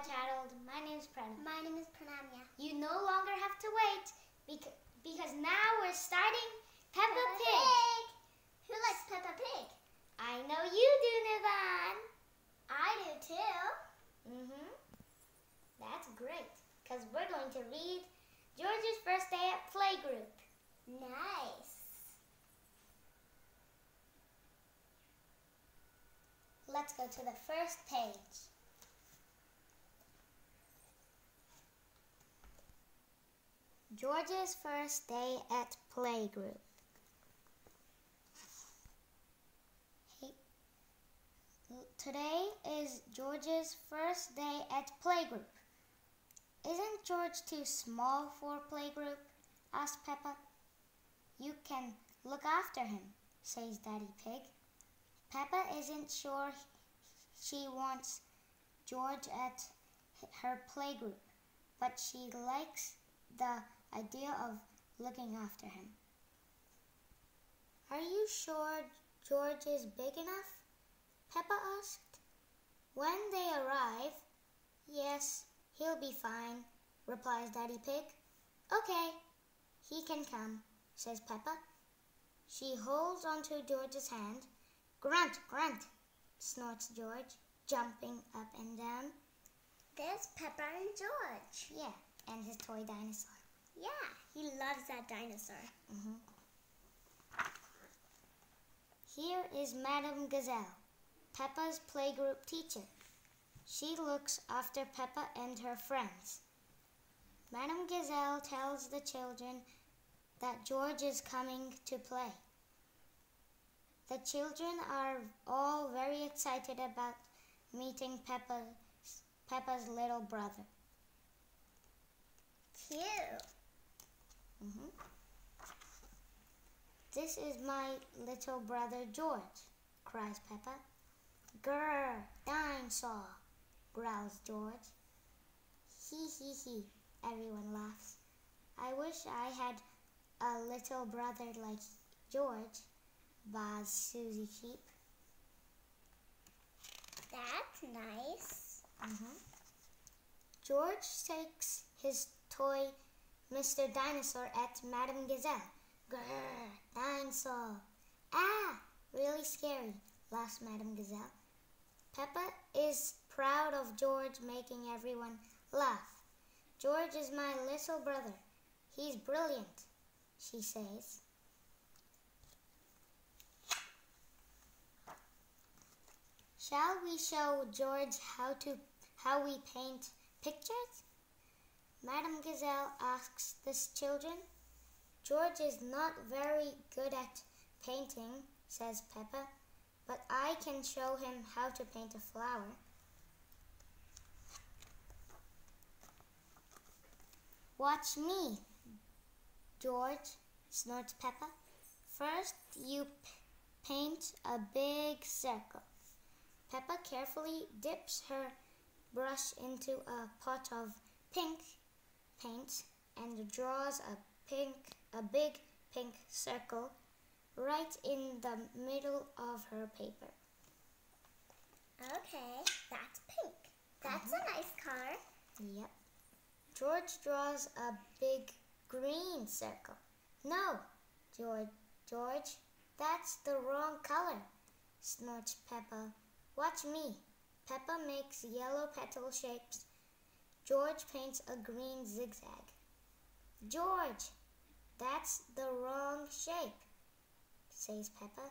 child. My name is Pranam. My name is Pranamya. You no longer have to wait because now we're starting Peppa Pig. Who likes Peppa Pig? I know you do, Nivan. I do too. That's great because we're going to read George's first day at Playgroup. Nice. Let's go to the first page. George's first day at Playgroup. Today is George's first day at Playgroup. Isn't George too small for Playgroup? Asked Peppa. You can look after him, says Daddy Pig. Peppa isn't sure she wants George at her playgroup, but she likes the idea of looking after him. Are you sure George is big enough? Peppa asked. When they arrive, yes, he'll be fine, replies Daddy Pig. Okay, he can come, says Peppa. She holds onto George's hand. Grunt, grunt, snorts George, jumping up and down. There's Peppa and George. Yeah, and his toy dinosaur. Yeah, he loves that dinosaur. Here is Madame Gazelle, Peppa's playgroup teacher. She looks after Peppa and her friends. Madame Gazelle tells the children that George is coming to play. The children are all very excited about meeting Peppa's little brother. Cute. This is my little brother George, cries Peppa. Grrr, dinosaur, growls George. Hee hee hee, everyone laughs. I wish I had a little brother like George, buzz Susie Sheep. That's nice. George takes his toy Mr. Dinosaur at Madame Gazelle. Grrr, dinosaur. Ah, really scary, laughs Madame Gazelle. Peppa is proud of George making everyone laugh. George is my little brother. He's brilliant, she says. Shall we show George how we paint pictures? Madame Gazelle asks the children. George is not very good at painting, says Peppa, but I can show him how to paint a flower. Watch me, George, snorts Peppa. First, you paint a big circle. Peppa carefully dips her brush into a pot of pink paint and draws a big pink circle right in the middle of her paper. Okay, that's pink. That's a nice car. Yep. George draws a big green circle. No, George, that's the wrong color, snorts Peppa. Watch me. Peppa makes yellow petal shapes. George paints a green zigzag. George, that's the wrong shape, says Peppa.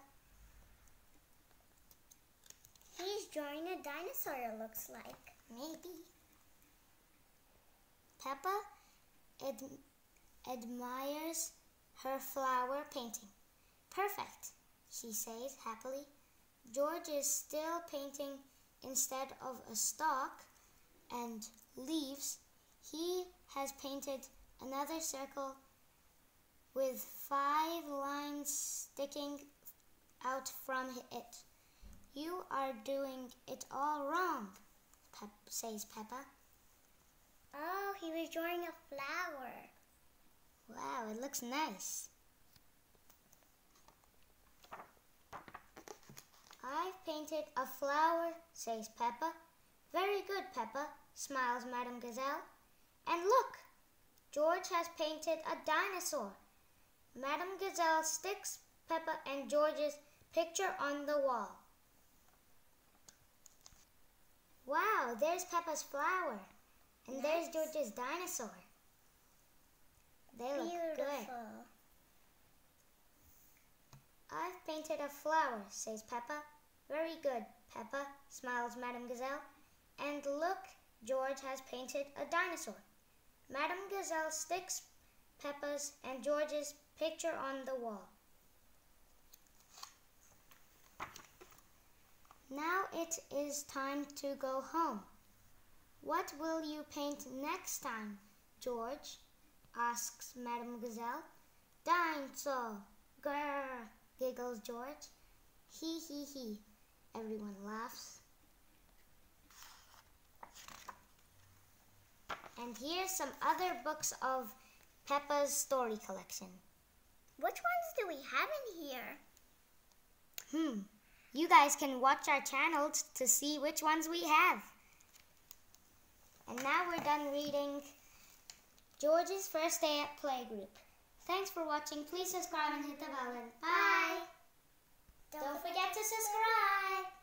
He's drawing a dinosaur, it looks like. Maybe. Peppa admires her flower painting. Perfect, she says happily. George is still painting instead of a stalk and leaves. He has painted another circle with 5 lines sticking out from it. You are doing it all wrong, says Peppa. Oh, he was drawing a flower. Wow, it looks nice. I've painted a flower, says Peppa. Very good, Peppa, smiles Madame Gazelle. And look, George has painted a dinosaur. Madame Gazelle sticks Peppa and George's picture on the wall. Wow, there's Peppa's flower. And there's George's dinosaur. They look good. I've painted a flower, says Peppa. Very good, Peppa, smiles Madame Gazelle. And look, George has painted a dinosaur. Madame Gazelle sticks Peppa's and George's picture on the wall. Now it is time to go home. What will you paint next time, George? Asks Madame Gazelle. Dinosaur, grrr, giggles George. He, everyone laughs. And here's some other books of Peppa's story collection. Which ones do we have in here? You guys can watch our channel to see which ones we have. And now we're done reading George's First Day at Playgroup. Thanks for watching. Please subscribe and hit the bell. Bye. Don't forget to subscribe.